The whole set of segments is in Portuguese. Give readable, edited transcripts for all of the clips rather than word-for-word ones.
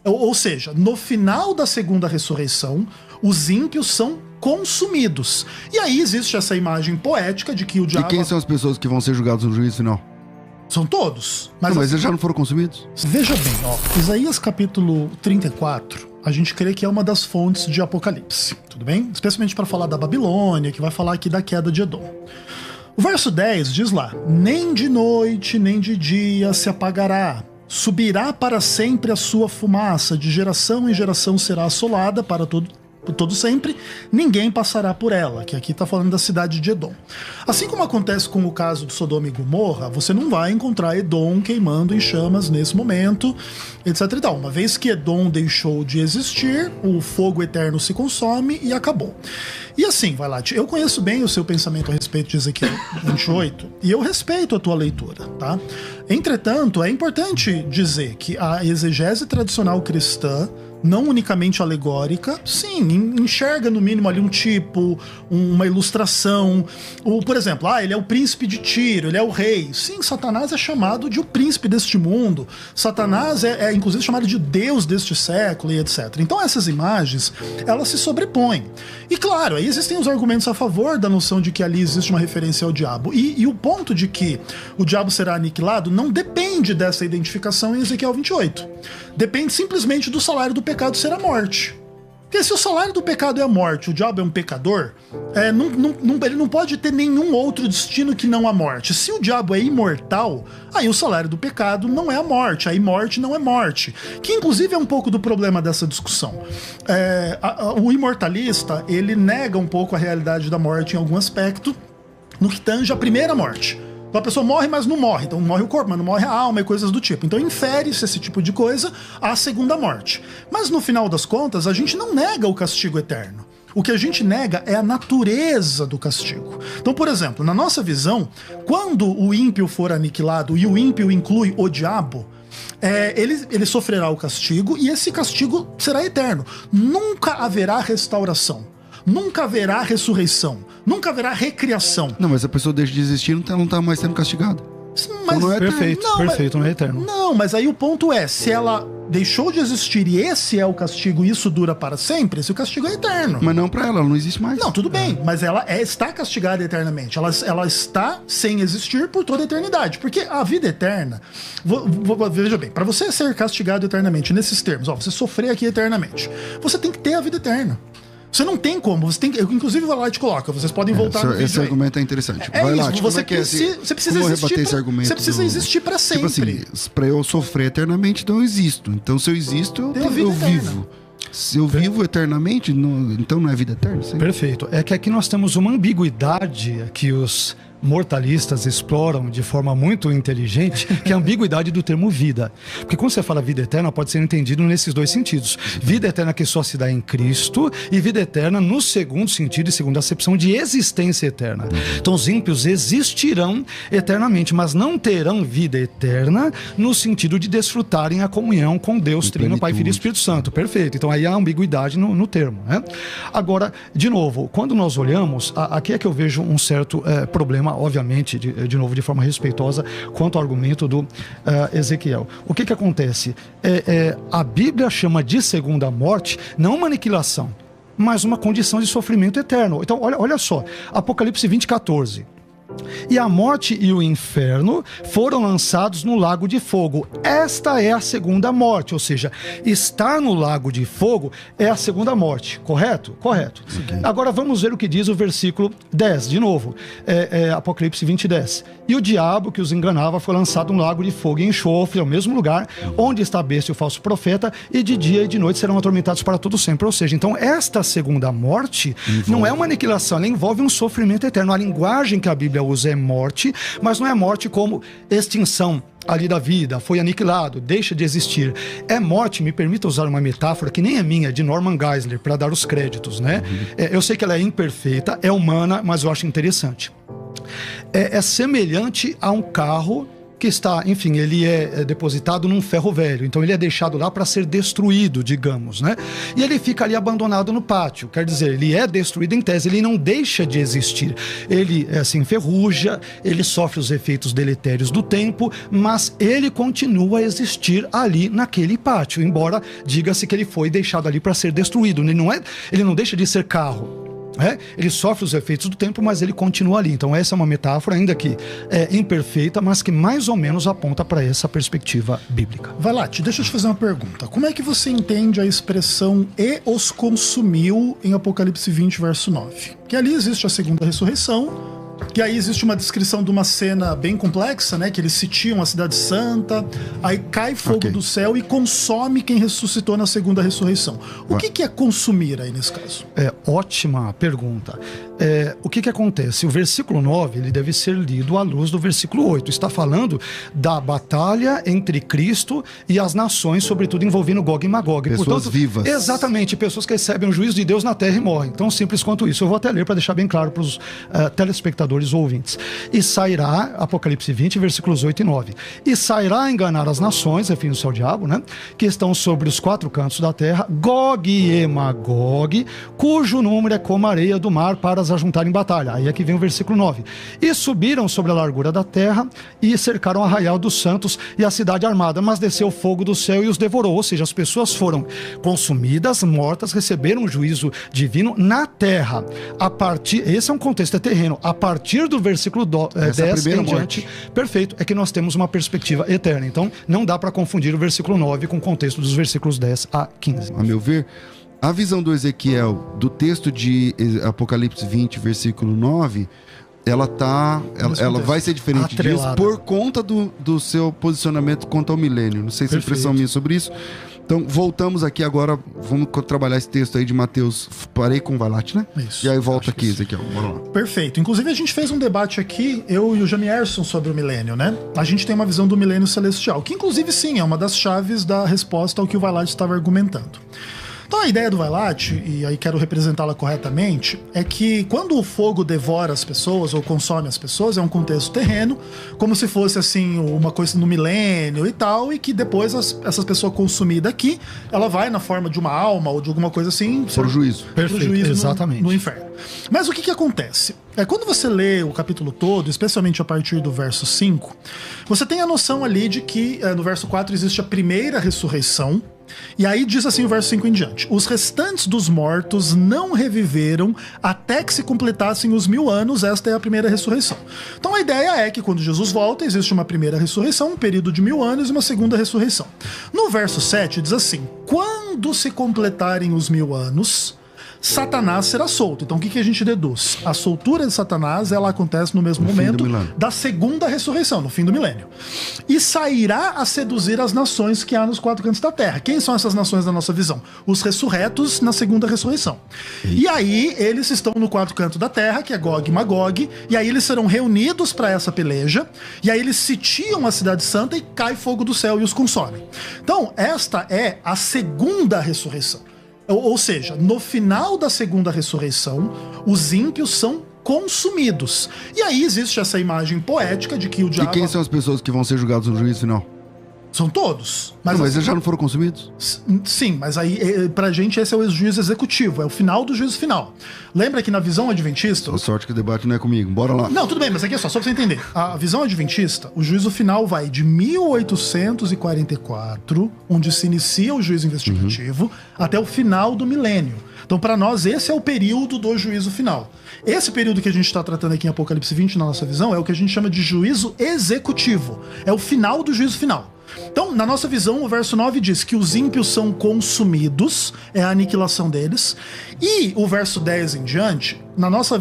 Ou seja, no final da segunda ressurreição, os ímpios são consumidos. E aí existe essa imagem poética de que o diabo... E quem são as pessoas que vão ser julgadas no juízo final? São todos. Mas eles já não foram consumidos? Veja bem, Isaías capítulo 34, a gente crê que é uma das fontes de Apocalipse, tudo bem? Especialmente para falar da Babilônia, que vai falar aqui da queda de Edom. O verso 10 diz lá: nem de noite, nem de dia se apagará. Subirá para sempre a sua fumaça, de geração em geração será assolada para todo sempre, ninguém passará por ela, que aqui está falando da cidade de Edom. Assim como acontece com o caso de Sodoma e Gomorra, você não vai encontrar Edom queimando em chamas nesse momento, etc e tal. Uma vez que Edom deixou de existir, o fogo eterno se consome e acabou. E assim, vai lá, eu conheço bem o seu pensamento a respeito de Ezequiel 28 e eu respeito a tua leitura, tá? Entretanto, é importante dizer que a exegese tradicional cristã, não unicamente alegórica, sim, enxerga no mínimo ali um tipo, uma ilustração. Por exemplo, ele é o príncipe de Tiro, ele é o rei. Sim, Satanás é chamado de o príncipe deste mundo. Satanás é inclusive chamado de Deus deste século e etc. Então essas imagens, elas se sobrepõem. E claro, aí existem os argumentos a favor da noção de que ali existe uma referência ao diabo. E o ponto de que o diabo será aniquilado não depende dessa identificação em Ezequiel 28. Depende simplesmente do salário do pecado ser a morte. Porque se o salário do pecado é a morte, o diabo é um pecador, ele não pode ter nenhum outro destino que não a morte. Se o diabo é imortal, aí o salário do pecado não é a morte, aí morte não é morte. Que inclusive é um pouco do problema dessa discussão. O imortalista, ele nega um pouco a realidade da morte em algum aspecto, no que tange a primeira morte. Então a pessoa morre, mas não morre. Então morre o corpo, mas não morre a alma e coisas do tipo. Então infere-se esse tipo de coisa à segunda morte. Mas no final das contas, a gente não nega o castigo eterno. O que a gente nega é a natureza do castigo. Então, por exemplo, na nossa visão, quando o ímpio for aniquilado, e o ímpio inclui o diabo, ele sofrerá o castigo e esse castigo será eterno. Nunca haverá restauração. Nunca haverá ressurreição. Nunca haverá recriação. Não, mas a pessoa deixa de existir e não tá mais sendo castigada. Mas não é perfeito, não é eterno. Não, mas aí o ponto é, se ela deixou de existir e esse é o castigo e isso dura para sempre, esse castigo é eterno. Mas não pra ela não existe mais. Não, tudo bem, mas ela está castigada eternamente. Ela está sem existir por toda a eternidade. Porque a vida eterna, veja bem, para você ser castigado eternamente nesses termos, você sofrer aqui eternamente, você tem que ter a vida eterna. Você não tem como, você tem, eu inclusive vou lá e te coloco, vocês podem voltar no vídeo. Esse argumento é interessante. Vai lá, tipo, você precisa existir. Você precisa existir para sempre. Tipo assim, pra eu sofrer eternamente, então eu existo. Então se eu existo, eu vivo. Se eu vivo eternamente, então não é vida eterna? Sim. Perfeito. É que aqui nós temos uma ambiguidade que os mortalistas exploram de forma muito inteligente, que é a ambiguidade do termo vida. Porque quando você fala vida eterna, pode ser entendido nesses dois sentidos. Vida eterna que só se dá em Cristo e vida eterna no segundo sentido e segunda acepção de existência eterna. Então os ímpios existirão eternamente, mas não terão vida eterna no sentido de desfrutarem a comunhão com Deus, Trino, Pai, Filho e Espírito Santo. Perfeito. Então aí há ambiguidade no termo, né? Agora, de novo, quando nós olhamos, aqui é que eu vejo um certo problema, obviamente, de novo, de forma respeitosa, quanto ao argumento do Ezequiel. O que acontece? A Bíblia chama de segunda morte não uma aniquilação, mas uma condição de sofrimento eterno. Então, olha só, Apocalipse 20:14. E a morte e o inferno foram lançados no lago de fogo. Esta é a segunda morte, ou seja, estar no lago de fogo é a segunda morte, correto? Correto. Okay. Agora vamos ver o que diz o versículo 10, de novo, Apocalipse 20:10. E o diabo que os enganava foi lançado no lago de fogo e enxofre, ao mesmo lugar onde está a besta e o falso profeta, e de dia e de noite serão atormentados para todo sempre. Ou seja, então esta segunda morte não é uma aniquilação, ela envolve um sofrimento eterno. A linguagem que a Bíblia usa é morte, mas não é morte como extinção ali da vida, foi aniquilado, deixa de existir. É morte, me permita usar uma metáfora que nem é minha, de Norman Geisler, para dar os créditos, né? Eu sei que ela é imperfeita, é humana, mas eu acho interessante. É semelhante a um carro que está, enfim, ele é depositado num ferro velho, então ele é deixado lá para ser destruído, digamos, né? E ele fica ali abandonado no pátio, quer dizer, ele é destruído em tese, ele não deixa de existir. Ele se enferruja, ele sofre os efeitos deletérios do tempo, mas ele continua a existir ali naquele pátio, embora diga-se que ele foi deixado ali para ser destruído. Ele não deixa de ser carro. Ele sofre os efeitos do tempo, mas ele continua ali. Então essa é uma metáfora, ainda que imperfeita, mas que mais ou menos aponta para essa perspectiva bíblica. Valati, deixa eu te fazer uma pergunta. Como é que você entende a expressão "e os consumiu" em Apocalipse 20, verso 9? Que ali existe a segunda ressurreição, que aí existe uma descrição de uma cena bem complexa, né? Que eles sitiam a cidade santa, aí cai fogo do céu e consome quem ressuscitou na segunda ressurreição. O que é consumir aí nesse caso? Ótima pergunta. O que acontece? O versículo 9 ele deve ser lido à luz do versículo 8. Está falando da batalha entre Cristo e as nações, sobretudo envolvendo Gog e Magog. Pessoas vivas. Exatamente, pessoas que recebem o juízo de Deus na terra e morrem. Tão simples quanto isso. Eu vou até ler para deixar bem claro para os telespectadores ou ouvintes. E sairá, Apocalipse 20, versículos 8 e 9. E sairá a enganar as nações, referindo-se ao diabo, né? Que estão sobre os 4 cantos da terra, Gog e Magog, cujo número é como a areia do mar para as ajuntar em batalha. Aí aqui vem o versículo 9. E subiram sobre a largura da terra e cercaram o arraial dos santos e a cidade armada, mas desceu fogo do céu e os devorou. Ou seja, as pessoas foram consumidas, mortas, receberam o juízo divino na terra. Esse é um contexto terreno. A partir do versículo 10 em diante, perfeito, é que nós temos uma perspectiva eterna. Então, não dá para confundir o versículo 9 com o contexto dos versículos 10 a 15. A meu ver, a visão do Ezequiel do texto de Apocalipse 20, versículo 9, ela vai ser diferente disso por conta do seu posicionamento quanto ao milênio. Não sei se é impressão minha sobre isso. Então, voltamos aqui agora, vamos trabalhar esse texto aí de Mateus. Parei com o Valati, né? Isso. E aí volta aqui, Ezequiel. Bora lá. Perfeito. Inclusive, a gente fez um debate aqui, eu e o Jamierson, sobre o milênio, né? A gente tem uma visão do milênio celestial, que inclusive, sim, é uma das chaves da resposta ao que o Valati estava argumentando. Então a ideia do Valati, e aí quero representá-la corretamente, é que quando o fogo devora as pessoas ou consome as pessoas, é um contexto terreno, como se fosse assim uma coisa no milênio e tal, e que depois essas pessoas consumidas aqui, ela vai na forma de uma alma ou de alguma coisa assim... Pro juízo. Perfeito, juízo exatamente. No inferno. Mas o que acontece? Quando você lê o capítulo todo, especialmente a partir do verso 5, você tem a noção ali de que no verso 4 existe a primeira ressurreição. E aí diz assim o verso 5 em diante: os restantes dos mortos não reviveram até que se completassem os 1000 anos. Esta é a primeira ressurreição. Então a ideia é que quando Jesus volta, existe uma primeira ressurreição, um período de 1000 anos e uma segunda ressurreição. No verso 7 diz assim: quando se completarem os 1000 anos, Satanás será solto. Então o que a gente deduz? A soltura de Satanás, ela acontece no mesmo momento da segunda ressurreição, no fim do milênio. E sairá a seduzir as nações que há nos 4 cantos da terra. Quem são essas nações na nossa visão? Os ressurretos na segunda ressurreição. E aí eles estão no 4 cantos da terra, que é Gog e Magog, e aí eles serão reunidos para essa peleja, e aí eles sitiam a cidade santa e cai fogo do céu e os consomem. Então esta é a segunda ressurreição. Ou seja, no final da segunda ressurreição, os ímpios são consumidos. E aí existe essa imagem poética de que o diabo... E quem são as pessoas que vão ser julgadas no juízo final? São todos. Mas eles já não foram consumidos? Sim, mas aí pra gente esse é o juízo executivo, é o final do juízo final. Lembra que na visão adventista... Só sorte que o debate não é comigo, bora lá. Não, tudo bem, mas aqui é só pra você entender. A visão adventista, o juízo final vai de 1844, onde se inicia o juízo investigativo, até o final do milênio. Então para nós esse é o período do juízo final. Esse período que a gente está tratando aqui em Apocalipse 20, na nossa visão, é o que a gente chama de juízo executivo. É o final do juízo final. Então, na nossa visão, o verso 9 diz que os ímpios são consumidos, é a aniquilação deles. E o verso 10 em diante, na nossa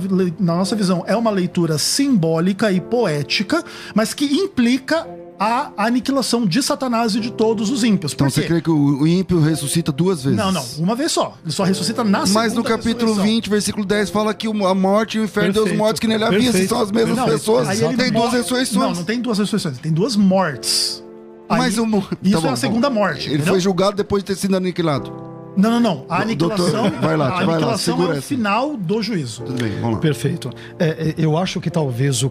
visão, é uma leitura simbólica e poética, mas que implica a aniquilação de Satanás e de todos os ímpios. Então você crê que o ímpio ressuscita 2 vezes? Não, uma vez só. Ele só ressuscita na segunda. Mas no capítulo 20, versículo 10, fala que a morte e o inferno de Deus mortos que nele havia, se são as mesmas pessoas. Tem 2 ressurreições. Não tem 2 ressurreições, tem 2 mortes. Aí, mas isso é a segunda morte. Ele foi julgado depois de ter sido aniquilado. Não. A aniquilação, vai lá, é o final do juízo. Tudo bem, vamos lá. Perfeito. Eu acho que talvez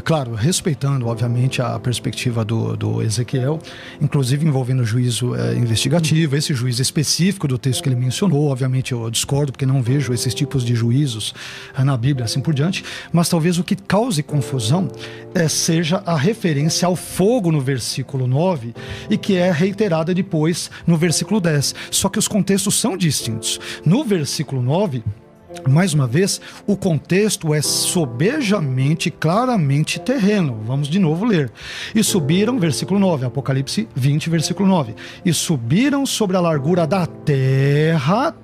claro, respeitando, obviamente, a perspectiva do Ezequiel, inclusive envolvendo o juízo investigativo, esse juízo específico do texto que ele mencionou, obviamente eu discordo, porque não vejo esses tipos de juízos na Bíblia, assim por diante, mas talvez o que cause confusão seja a referência ao fogo no versículo 9 e que é reiterada depois no versículo 10. Só que os contextos são distintos. No versículo 9, mais uma vez, o contexto é sobejamente, claramente terreno. Vamos de novo ler. E subiram, versículo 9, Apocalipse 20, versículo 9. E subiram sobre a largura da terra,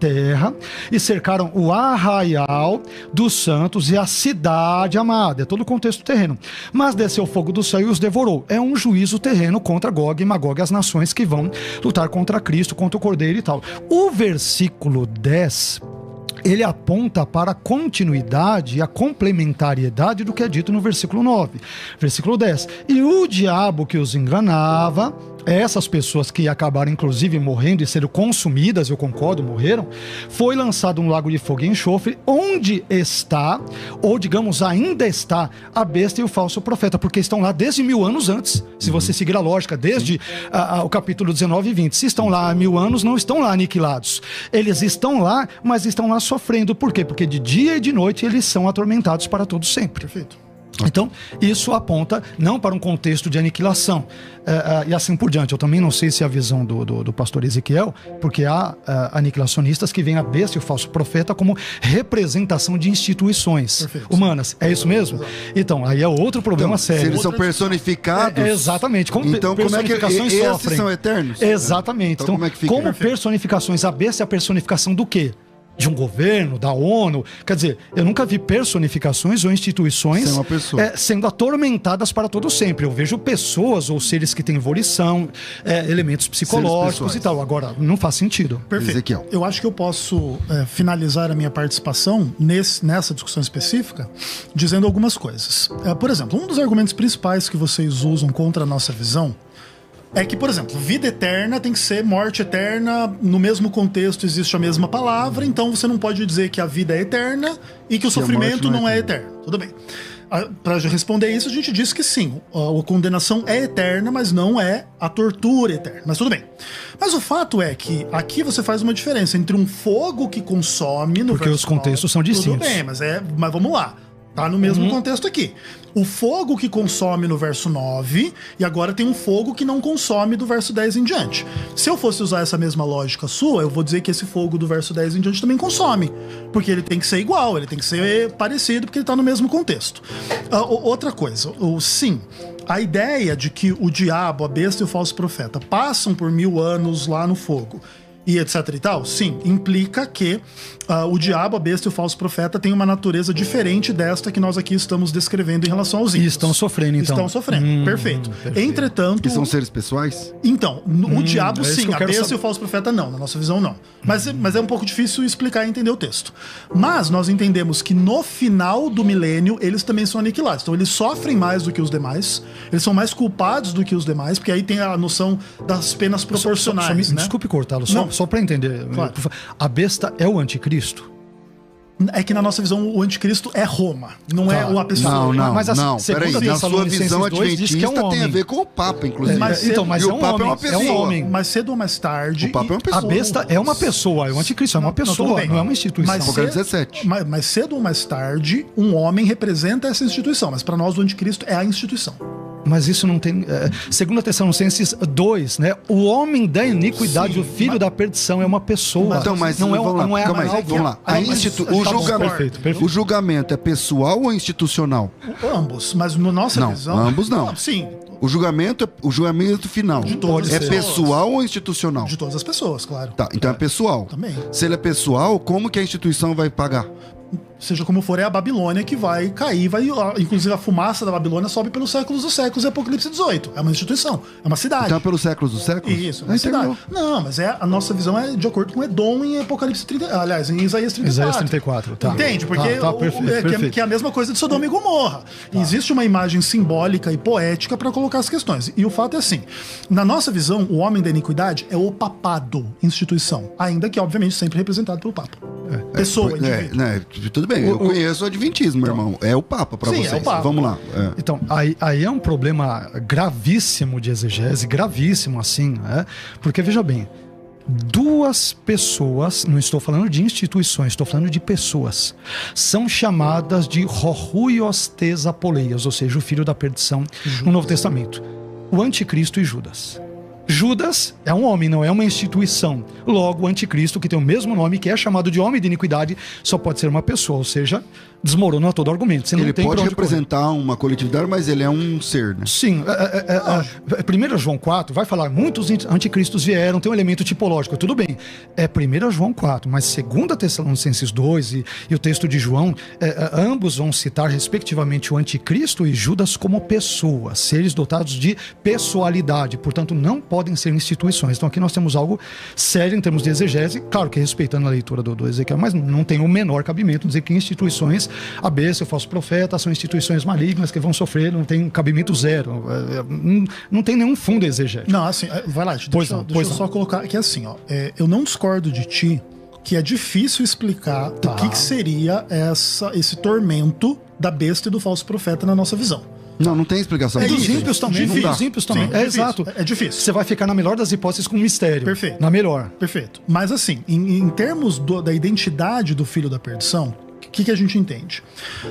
e cercaram o arraial dos santos e a cidade amada. É todo o contexto terreno. Mas desceu o fogo do céu e os devorou. É um juízo terreno contra Gog e Magog, as nações que vão lutar contra Cristo, contra o Cordeiro e tal. O versículo 10... ele aponta para a continuidade e a complementariedade do que é dito no versículo 9. Versículo 10. E o diabo que os enganava, essas pessoas que acabaram inclusive morrendo e sendo consumidas, eu concordo, morreram, foi lançado no lago de fogo e enxofre, onde está, ou digamos ainda está, a besta e o falso profeta, porque estão lá desde 1000 anos antes, se você seguir a lógica, desde o capítulo 19 e 20. Se estão lá há 1000 anos, não estão lá aniquilados. Eles estão lá, mas estão lá sofrendo. Por quê? Porque de dia e de noite eles são atormentados para todo sempre. Perfeito. Então, isso aponta não para um contexto de aniquilação e assim por diante. Eu também não sei se é a visão do pastor Ezequiel, porque há aniquilacionistas que veem a besta e o falso profeta como representação de instituições humanas. É isso mesmo? Então, aí é outro problema sério. Se eles são personificados... exatamente. Como então, como é que esses são eternos? Exatamente. Então, como é que fica? Como personificações, a besta é a personificação do quê? De um governo, da ONU. Quer dizer, eu nunca vi personificações ou instituições sendo atormentadas para todo sempre. Eu vejo pessoas ou seres que têm volição, elementos psicológicos e tal. Agora, não faz sentido. Perfeito. Ezequiel. Eu acho que eu posso finalizar a minha participação nessa discussão específica dizendo algumas coisas. Por exemplo, um dos argumentos principais que vocês usam contra a nossa visão é que, por exemplo, vida eterna tem que ser morte eterna, no mesmo contexto existe a mesma palavra, então você não pode dizer que a vida é eterna e que o sofrimento não é eterno. Tudo bem. Para responder isso, a gente diz que sim, a condenação é eterna, mas não é a tortura eterna. Mas tudo bem. Mas o fato é que aqui você faz uma diferença entre um fogo que consome... Porque os contextos são distintos. Tudo bem, mas vamos lá. Tá no mesmo contexto aqui. O fogo que consome no verso 9, e agora tem um fogo que não consome do verso 10 em diante. Se eu fosse usar essa mesma lógica sua, eu vou dizer que esse fogo do verso 10 em diante também consome. Porque ele tem que ser igual, ele tem que ser parecido, porque ele tá no mesmo contexto. Outra coisa, sim, a ideia de que o diabo, a besta e o falso profeta passam por 1000 anos lá no fogo, e etc e tal, sim, implica que o diabo, a besta e o falso profeta têm uma natureza diferente desta que nós aqui estamos descrevendo em relação aos ímpios. E estão sofrendo, então. Estão sofrendo, perfeito. Entretanto... E são seres pessoais? Então, o diabo sim, a besta e o falso profeta não, na nossa visão não. Mas é um pouco difícil explicar e entender o texto. Mas nós entendemos que no final do milênio, eles também são aniquilados. Então eles sofrem mais do que os demais, eles são mais culpados do que os demais, porque aí tem a noção das penas proporcionais, né? Desculpe cortá-lo, só para entender. Claro. A besta é o anticristo? É que na nossa visão o anticristo é Roma, não é uma pessoa. Não, mas assim, peraí, na sua visão adventista tem a ver com o Papa, inclusive. Mas o Papa é uma pessoa. É um homem. Mais cedo ou mais tarde... O Papa é uma pessoa. A besta é uma pessoa, o anticristo é uma pessoa, não é uma instituição. Mais cedo ou mais tarde, um homem representa essa instituição, mas para nós o anticristo é a instituição. Mas isso não tem... Segundo Tessalonicenses 2, né? O homem da iniquidade, sim, o filho da perdição é uma pessoa. Então, mas não é vamos lá. O julgamento é pessoal ou institucional? Ambos, mas na nossa visão... Ambos não. Sim. O julgamento final é pessoal ou institucional? De todas as pessoas, claro. Tá, então é pessoal. Também. Se ele é pessoal, como que a instituição vai pagar? seja como for, é a Babilônia que vai cair, inclusive a fumaça da Babilônia sobe pelos séculos dos séculos, e Apocalipse 18. É uma instituição, é uma cidade. Então pelos séculos dos séculos? Isso, é uma cidade. Não, mas a nossa visão é de acordo com Edom em Apocalipse 30, aliás, em Isaías 34. Isaías 34, tá. Entende? Porque perfeito. Que é a mesma coisa de Sodoma e Gomorra. Existe uma imagem simbólica e poética para colocar as questões. E o fato é assim, na nossa visão, o homem da iniquidade é o papado, instituição, ainda que obviamente sempre representado pelo Papa. Pessoa, indivíduo. Tudo bem, eu conheço o adventismo, meu irmão. É o Papa para vocês. É o Papa. Vamos lá. Então, aí é um problema gravíssimo de exegese, gravíssimo assim, né? Porque, veja bem, duas pessoas, não estou falando de instituições, estou falando de pessoas, são chamadas de Hohuios Tesapoleias, ou seja, o filho da perdição no Novo Testamento. O anticristo e Judas. Judas é um homem, não é uma instituição. Logo, o anticristo, que tem o mesmo nome, que é chamado de homem de iniquidade, só pode ser uma pessoa, ou seja, desmorona todo argumento. Você ele não tem pode representar uma coletividade, mas ele é um ser, né? Sim. 1 João 4 vai falar, muitos anticristos vieram, tem um elemento tipológico, tudo bem. É 1 João 4, mas 2 Tessalonicenses 2 e o texto de João, ambos vão citar respectivamente o anticristo e Judas como pessoas, seres dotados de pessoalidade, portanto não podem ser instituições. Então aqui nós temos algo sério em termos de exegese, claro que respeitando a leitura do Ezequiel, mas não tem o menor cabimento dizer que instituições, a besta, o falso profeta, são instituições malignas que vão sofrer, não tem cabimento zero, não tem nenhum fundo exegético. Não, assim, vai lá, deixa eu só colocar que assim, eu não discordo de ti que é difícil explicar o que seria esse tormento da besta e do falso profeta na nossa visão. Não tem explicação. Dos ímpios também. Dos ímpios também. Sim, exato. É difícil. Você vai ficar na melhor das hipóteses com um mistério. Perfeito. Na melhor. Perfeito. Mas assim, em termos da identidade do filho da perdição, o que a gente entende?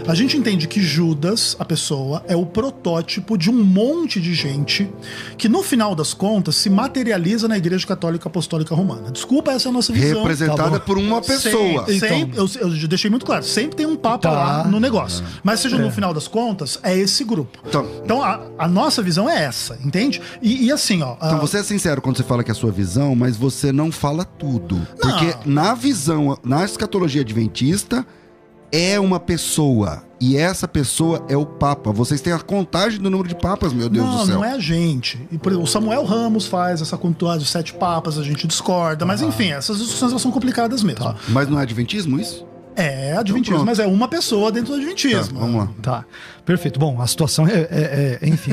A gente entende que Judas, a pessoa, é o protótipo de um monte de gente que, no final das contas, se materializa na Igreja Católica Apostólica Romana. Desculpa, essa é a nossa visão. Representada por uma pessoa. Eu deixei muito claro, sempre tem um papa lá no negócio. Mas seja no final das contas, é esse grupo. Então a nossa visão é essa, entende? E assim, Então você é sincero quando você fala que é a sua visão, mas você não fala tudo. Porque na visão, na escatologia adventista, é uma pessoa. E essa pessoa é o Papa. Vocês têm a contagem do número de papas, meu Deus do céu. Não é a gente. E, por exemplo, o Samuel Ramos faz essa contagem de 7 papas, a gente discorda. Mas enfim, essas discussões elas são complicadas mesmo. Mas não é adventismo isso? É adventismo, então, mas é uma pessoa dentro do adventismo. Vamos lá. Tá, perfeito. Bom, a situação enfim,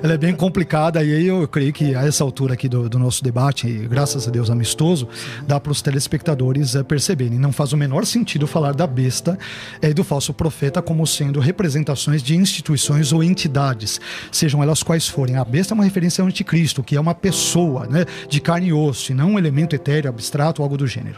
ela é bem complicada e aí eu creio que a essa altura aqui do nosso debate, graças a Deus amistoso, dá para os telespectadores perceberem. Não faz o menor sentido falar da besta e do falso profeta como sendo representações de instituições ou entidades, sejam elas quais forem. A besta é uma referência ao anticristo, que é uma pessoa, né, de carne e osso, e não um elemento etéreo, abstrato ou algo do gênero.